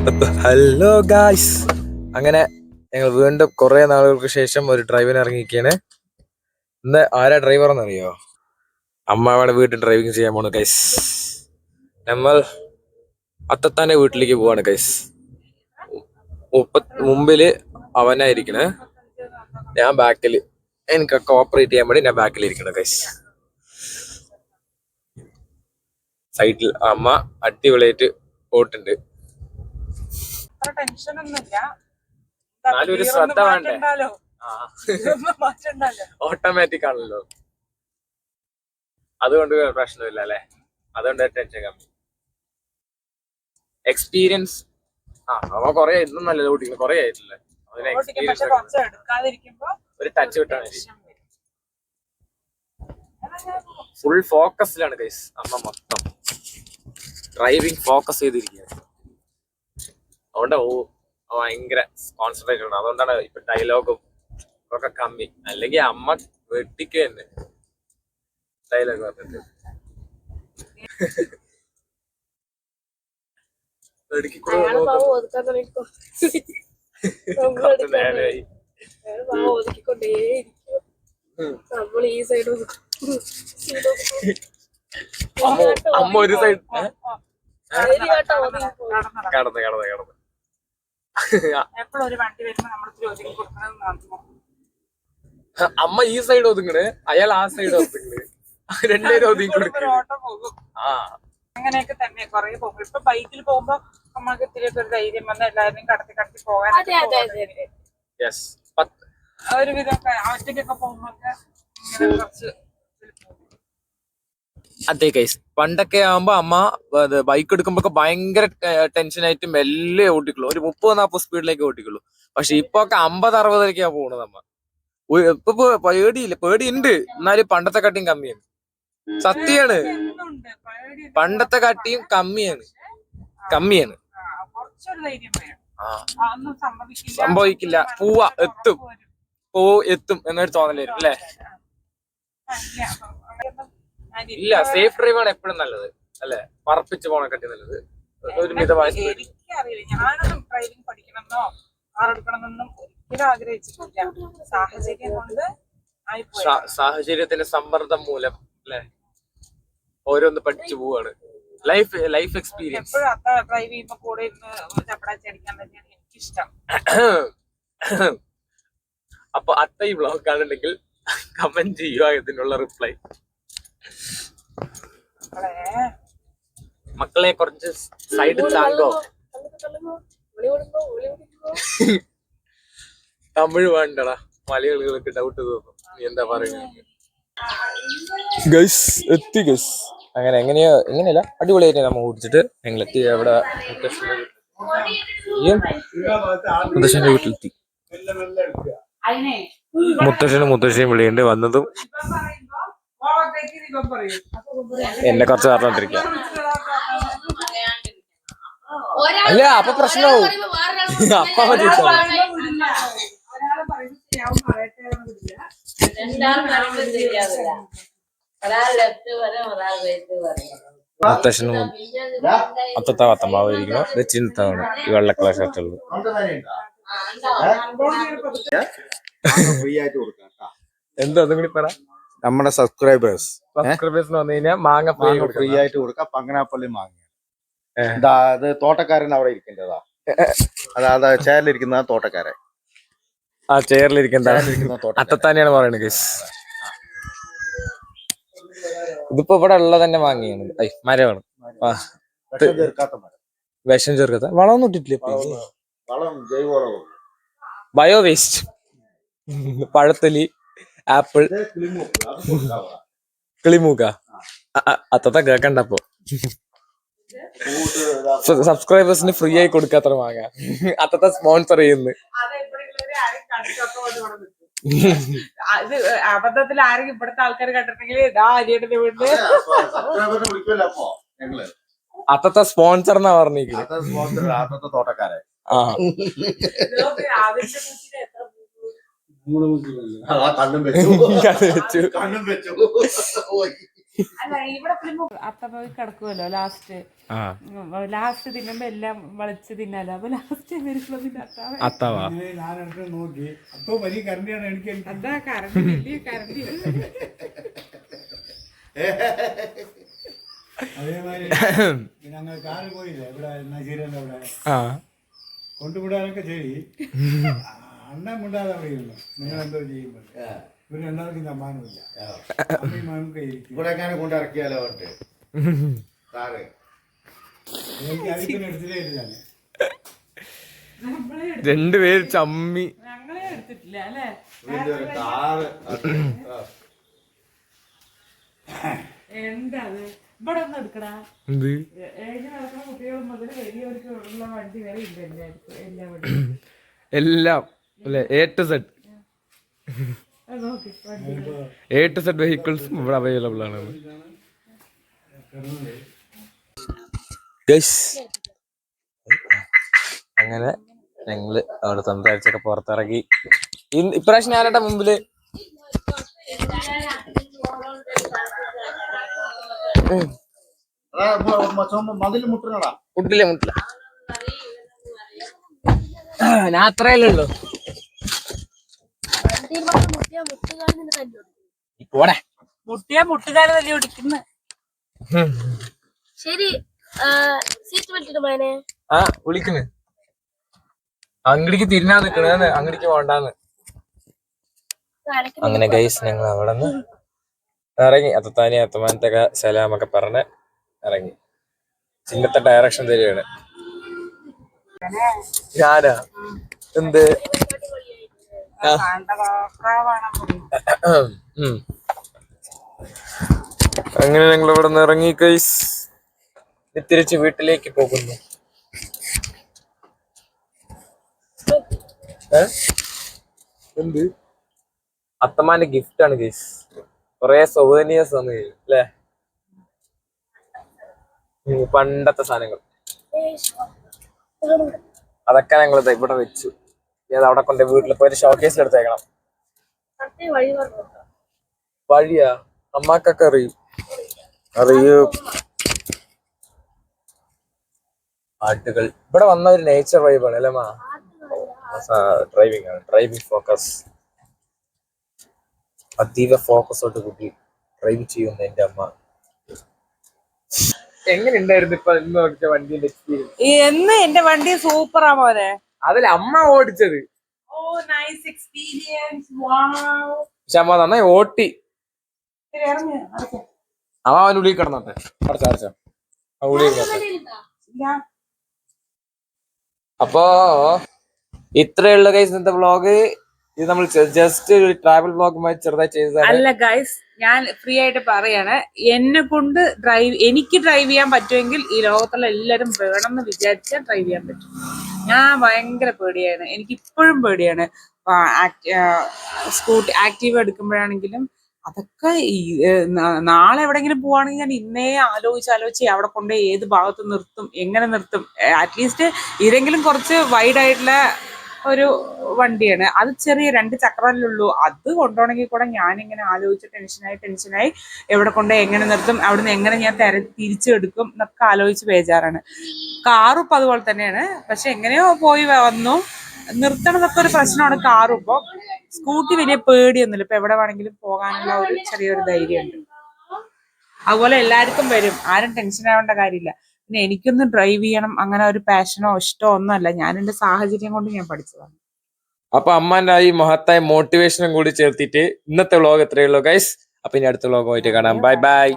Hello guys, അങ്ങനെ ഞങ്ങൾ വീണ്ടും കുറെ നാളുകൾക്ക് ശേഷം ഒരു ഡ്രൈവിന് ഇറങ്ങിയിരിക്കുകയാണ്. ഇന്ന് ആരാ ഡ്രൈവർ എന്നറിയോ? അമ്മാവയുടെ വീട്ടിൽ ഡ്രൈവിംഗ് ചെയ്യാൻ പോണ് ഗൈസ്. നമ്മൾ അത്തത്താന്റെ വീട്ടിലേക്ക് പോവാണ് ഗൈസ്. മുമ്പില് അവനായിരിക്കണേ, ഞാൻ ബാക്കില്. എനിക്ക് കോപ്പറേറ്റ് ചെയ്യാൻ വേണ്ടി ഞാൻ ബാക്കിൽ ഇരിക്കണം ഗൈസ്. സൈഡിൽ അമ്മ അടിപൊളിയായിട്ട് ഓട്ടുണ്ട്. ഒരു ശ്രദ്ധ വേണ്ടേ? ഓട്ടോമാറ്റിക് ആണല്ലോ, അതുകൊണ്ട് പ്രശ്നമില്ല അല്ലെ. അതുകൊണ്ട് ടെൻഷൻ കമ്മി. എക്സ്പീരിയൻസ് അവ കൊറേ ഇന്നും നല്ലത് ഓടിക്കുന്നു, കൊറേ ആയിട്ടില്ലേ. അതിന് എക്സ്പീരിയൻസ് ഒരു ടച്ച് കിട്ടാൻ മതി. ഫുൾ ഫോക്കസിലാണ് ഗൈസ് അമ്മ, മൊത്തം ഡ്രൈവിംഗ് ഫോക്കസ് ചെയ്തിരിക്കുകയാണ്. അതുകൊണ്ട് ഭയങ്കര കോൺസെൻട്രേറ്റ് ആണ്. അതുകൊണ്ടാണ് ഇപ്പൊ ഡയലോഗും ഒക്കെ കമ്മി. അല്ലെങ്കിൽ അമ്മ വെട്ടിക്ക് തന്നെ ഡയലോഗ് പറഞ്ഞിട്ട്. നേരായി അമ്മ ഒരു സൈഡ് കടന്ന് അമ്മ ഈ സൈഡ് ഒതുങ്ങണ്, അയാൾ ആ സൈഡ് ഒതുങ്ങണ്, രണ്ടുപേരും ഒതുങ്ങി കൊടുക്കും. അങ്ങനെയൊക്കെ തന്നെ കൊറേ പോകും. ഇപ്പൊ ബൈക്കിൽ പോകുമ്പോ നമ്മൾക്ക് ഇത്തിരിയൊക്കെ ഒരു ധൈര്യം വന്ന് എല്ലാവരും കടത്തി പോകാൻ ഒരുവിധമൊക്കെ ഒറ്റയ്ക്കൊക്കെ പോകുമ്പോഴൊക്കെ കുറച്ച്. അതെ ഗൈസ്, പണ്ടൊക്കെ ആവുമ്പോ അമ്മ ബൈക്ക് എടുക്കുമ്പോ ഭയങ്കര ടെൻഷനായിട്ട് മെല്ലെ ഓട്ടിക്കുള്ളൂ, ഒരു 30-40 സ്പീഡിലേക്ക് ഓട്ടിക്കുള്ളൂ. പക്ഷെ ഇപ്പൊ ഒക്കെ 50-60 പോണത് അമ്മ. ഇപ്പൊ പേടിയുണ്ട്, എന്നാലും പണ്ടത്തെ കാട്ടിയും കമ്മിയാണ്. സത്യാണ്, പണ്ടത്തെ കാട്ടിയും കമ്മിയാണ്. സംഭവിക്കില്ല, എത്തും എന്നൊരു തോന്നല് വരും അല്ലേ? ഇല്ല, സേഫ് ഡ്രൈവാണ് എപ്പോഴും നല്ലത് അല്ലെ, പറപ്പിച്ച് പോണക്കാട്ടി നല്ലത്. ഒരു മിതമായ എനിക്കറിയില്ല, ഞാനൊന്നും ഡ്രൈവിംഗ് പഠിക്കണമെന്നോ ആറെടുക്കണമെന്നൊന്നും ഒരിക്കലും ആഗ്രഹിച്ചിട്ടില്ല. സാഹചര്യം കൊണ്ട് സാഹചര്യത്തിന്റെ സമ്മർദ്ദം മൂലം അല്ലെ ഓരോന്ന് പഠിച്ചു പോവാണ്. Life experience. ഡ്രൈവ് ചെയ്യുമ്പോ കൂടെ ചപ്പടാച്ചടിക്കാൻ തന്നെയാണ് എനിക്കിഷ്ടം. അപ്പൊ അത്ത ഈ വ്ളോഗ് കാണുന്നുണ്ടെങ്കിൽ കമന്റ് ചെയ്യുക ഇതിനുള്ള റിപ്ലൈ. മക്കളെ കുറച്ച് സൈഡ് താങ്കോ. തമിഴ് വേണ്ടടാ, മലയാളികൾക്ക് ഡൗട്ട് തോന്നും. നീ എന്താ പറയുന്നത്? ഗൈസ് എത്തി ഗൈസ്. എങ്ങനെയല്ല അടിപൊളിയായിട്ട് നമ്മൾ ഓടിച്ചിട്ട് ഞങ്ങൾ എത്തി. അവിടെ മുത്തശ്ശന്റെ വീട്ടിലെത്തി. മുത്തശ്ശിയും വിളിയുണ്ട്. വന്നതും എന്നെ കുറച്ച് പറഞ്ഞോണ്ടിരിക്കുക. അല്ല, അപ്പൊ പ്രശ്നമാവും. അപ്പ മുത്തശ്ശനും അത്തത്ത വത്തമ്മാവ് ഇരിക്കണം. വെച്ചിരുത്താണ് ഈ വെള്ള കളർ ഷർട്ടുള്ളത്. എന്തോ അതും കൂടി പറ. നമ്മുടെ സബ്സ്ക്രൈബേഴ്സിന് വന്നു കഴിഞ്ഞാൽ മാങ്ങ ഫ്രീ ആയിട്ട് കൊടുക്കാം. പങ്ങനാപ്പള്ളി മാങ്ങ. അത് തോട്ടക്കാരൻ അവിടെ ഇരിക്കേണ്ടതാ. അതായത് ചെയറിലിരിക്കുന്ന തോട്ടക്കാരൻ. ആ ചെയറിലിരിക്കുന്ന അത്തത്താനെയാണ് പറയുന്നത് ഗൈസ്. ഇതിപ്പോ ഇവിടെ ഉള്ളത് തന്നെ മാങ്ങയാണ്, മരമാണ്. വിഷം ചേർക്കാത്ത വളമൊന്നും ഇട്ടിട്ടില്ല. ബയോ വേസ്റ്റ്, പഴത്തൊലി, ആപ്പിൾ, കിളിമൂക്ക. അത്തത്ത കേക്കണ്ടപ്പോ സബ്സ്ക്രൈബേഴ്സിന് ഫ്രീ ആയി കൊടുക്കാത്ര മാങ്ങ അത്തത്ത സ്പോൺസർ ചെയ്യുന്നു. അബദ്ധത്തിൽ ആരെങ്കിലും ഇവിടുത്തെ ആൾക്കാർ കണ്ടിട്ടുണ്ടെങ്കിൽ ഇതാ അരിയുടെ വീട്ടില് അത്തത്ത സ്പോൺസർ എന്നാ പറഞ്ഞിരിക്കുന്നത്. തോട്ടക്കാരൻ. അല്ല ഇവിടെ അത്ത പോയി കിടക്കുമല്ലോ ലാസ്റ്റ് തിന്നുമ്പോ എല്ലാം വളിച്ച് തിന്നാലോ അപ്പൊ ലാസ്റ്റ് അത്തവാ നോക്കി അപ്പൊ വലിയ കറണ്ടിയാണ് എനിക്ക് അതാ കറണ്ട് വലിയ കറണ്ട് അതേമാതിരി ഞങ്ങൾ കാറ് പോയില്ലേ ഇവിടെ നസീറിന്റെ അവിടെ കൊണ്ടുവിടാനൊക്കെ ശരി അണ്ണൻ മിണ്ടാതെ അവിടെ ഇരുന്നു നിങ്ങൾ എന്തോ ചെയ്യുമ്പോൾ ഇവർ രണ്ടാൾക്കും സമ്മാനമില്ല അമ്മയും മകനും കയ്യിരിക്കും ഇവിടെ എങ്ങനെ കൊണ്ടിറക്കിയാലോ കാറ് എനിക്ക് അരിപ്പിന് എടുത്തിട്ടേ ഇല്ല രണ്ടുപേര് ചമ്മി. ഞങ്ങളെ എടുത്തിട്ടില്ല അല്ലേ കാറ് എന്താ അത് ഇവിടെ ഒന്നും എടുക്കടാ എന്ത് ഏഴ് നടക്കുന്ന കുട്ടികൾ മുതൽ വലിയവർക്കുള്ള വണ്ടി വരെ ഇല്ല എല്ലാ വണ്ടിയും എല്ലാം അല്ലെ A to Z നോക്കി വണ്ടി A to Z വെഹിക്കിൾസും ഇവിടെ അവൈലബിൾ ആണ്. അങ്ങനെ ഞങ്ങള് അവിടെ സംസാരിച്ചൊക്കെ പുറത്തിറങ്ങി. ഇപ്രാവശ്യം ഞാനേട്ടാ മുമ്പില് മതിൽ മുട്ടണടാ മുട്ടില്ല ഞാൻ അത്രയല്ലേ ഉള്ളു. പോടെ മുട്ടിയാ മുട്ടുകാരെ തല്ലി ഓടിക്കുന്ന ശരി സീറ്റ് ബെൽറ്റ് മോനെ ആ വിളിക്കുന്നു അങ്ങടിക്ക് തിരിഞ്ഞാ നിക്കണേന്ന് അങ്ങടിക്ക് പോണ്ടാന്ന്. അങ്ങനെ ഗൈസ് ഞങ്ങൾ അവിടെ നിന്ന് ഇറങ്ങി. അത്തത്താനി അത്തമാനത്തൊക്കെ സലാമൊക്കെ പറഞ്ഞ് ഇറങ്ങി. ചിന്നത്തെ ഡയറക്ഷൻ തരികയാണ്. ഞാനാ എന്ത് അങ്ങനെ ഞങ്ങൾ ഇവിടെ നിന്ന് ഇറങ്ങി ഗൈസ്. തിരിച്ച് വീട്ടിലേക്ക് പോകുന്നു. എന്ത് അത്തമാന്റെ ഗിഫ്റ്റ് ആണ് ഗൈസ്. കൊറേ സൊവേനിയേഴ്സ് വന്നു അല്ലേ, പണ്ടത്തെ സാധനങ്ങൾ. അതൊക്കെ ഞങ്ങൾ ഇവിടെ വെച്ചു. അത് അവിടെ കൊണ്ട് വീട്ടിൽ പോയിട്ട് ഷോക്കേസിൽ എടുത്തേക്കണം. വഴിയാ അമ്മാക്കൊക്കെ അറിയൂ പാട്ടുകൾ. ഇവിടെ വന്ന ഒരു നേച്ചർ വൈബാണ് അല്ലേ മാ. ഡ്രൈവിംഗ് ആണ്, ഡ്രൈവിംഗ് ഫോക്കസ്. അതീവ ഫോക്കസോട്ട് കൂട്ടി ഡ്രൈവ് ചെയ്യുന്ന എന്റെ അമ്മ. എങ്ങനെയുണ്ടായിരുന്നു ഇപ്പൊ ഇന്ന് ഓടിച്ച വണ്ടിയുടെ എക്സ്പീരിയൻസ്? എന്ന് എന്റെ വണ്ടി സൂപ്പറാ മോനെ. അതിൽ അമ്മ ഓടിച്ചത്. ഓ നൈസ് എക്സ്പീരിയൻസ്. വാവ്. പക്ഷെ അമ്മ നന്നായി ഓട്ടി. അവൻ ഉള്ളിൽ കിടന്നോട്ടെ. അടച്ചോ ഉള്ളിൽ കിടന്നോട്ടെ. അപ്പോ ഇത്രയുള്ള ഗൈസ് ഇന്നത്തെ വ്ളോഗ്. ഇത് നമ്മൾ ജസ്റ്റ് ഒരു ട്രാവൽ വ്ളോഗുമായി ചെറുതായി ചെയ്തതാണ്. അല്ല ഗൈസ്, ഞാൻ ഫ്രീ ആയിട്ട് പറയാണ്, എന്നെ കൊണ്ട് എനിക്ക് ഡ്രൈവ് ചെയ്യാൻ പറ്റുമെങ്കിൽ ഈ ലോകത്തുള്ള എല്ലാവരും വേണമെന്ന് വിചാരിച്ചാൽ ഡ്രൈവ് ചെയ്യാൻ പറ്റും. ഞാൻ ഭയങ്കര പേടിയാണ്, എനിക്ക് ഇപ്പോഴും പേടിയാണ്. സ്കൂട്ടി ആക്റ്റീവ് എടുക്കുമ്പോഴാണെങ്കിലും അതൊക്കെ നാളെ എവിടെയെങ്കിലും പോവാണെങ്കിൽ ഞാൻ ഇന്നേ ആലോചിച്ച് അവിടെ കൊണ്ട് ഏത് ഭാഗത്ത് നിർത്തും, എങ്ങനെ നിർത്തും. അറ്റ്ലീസ്റ്റ് ഇതെങ്കിലും കുറച്ച് വൈഡായിട്ടുള്ള ഒരു വണ്ടിയാണ്. അത് ചെറിയ 2 ചക്രമല്ലുള്ളൂ. അത് കൊണ്ടുപോകണമെങ്കിൽ കൂടെ ഞാനിങ്ങനെ ആലോചിച്ച് ടെൻഷനായി എവിടെ കൊണ്ട് എങ്ങനെ നിർത്തും, അവിടുന്ന് എങ്ങനെ ഞാൻ തിരിച്ചെടുക്കും എന്നൊക്കെ ആലോചിച്ച് ബേജാറാണ്. കാറും ഇപ്പം അതുപോലെ തന്നെയാണ്. പക്ഷെ എങ്ങനെയോ പോയി വന്നു. നിർത്തണതൊക്കെ ഒരു പ്രശ്നമാണ് കാറും. ഇപ്പോൾ സ്കൂട്ടി വലിയ പേടിയൊന്നുമില്ല. ഇപ്പൊ എവിടെ വേണമെങ്കിലും പോകാനുള്ള ഒരു ചെറിയൊരു ധൈര്യമുണ്ട്. അതുപോലെ എല്ലാവർക്കും വരും, ആരും ടെൻഷൻ ആവേണ്ട കാര്യമില്ല. പിന്നെ എനിക്കൊന്നും ഡ്രൈവ് ചെയ്യണം അങ്ങനെ ഒരു പാഷനോ ഇഷ്ടമോ ഒന്നുമല്ല. ഞാൻ എന്റെ സാഹചര്യം കൊണ്ട് ഞാൻ പഠിച്ചതാണ്. അപ്പൊ അമ്മാന്റെ ഈ മഹത്തായ മോട്ടിവേഷനും കൂടി ചേർത്തിട്ട് ഇന്നത്തെ വ്ളോഗ് എത്രയുള്ളൂ ഗൈസ്. അപ്പൊ ഇനി അടുത്ത വ്ളോഗുമായിട്ട് കാണാം. Bye bye.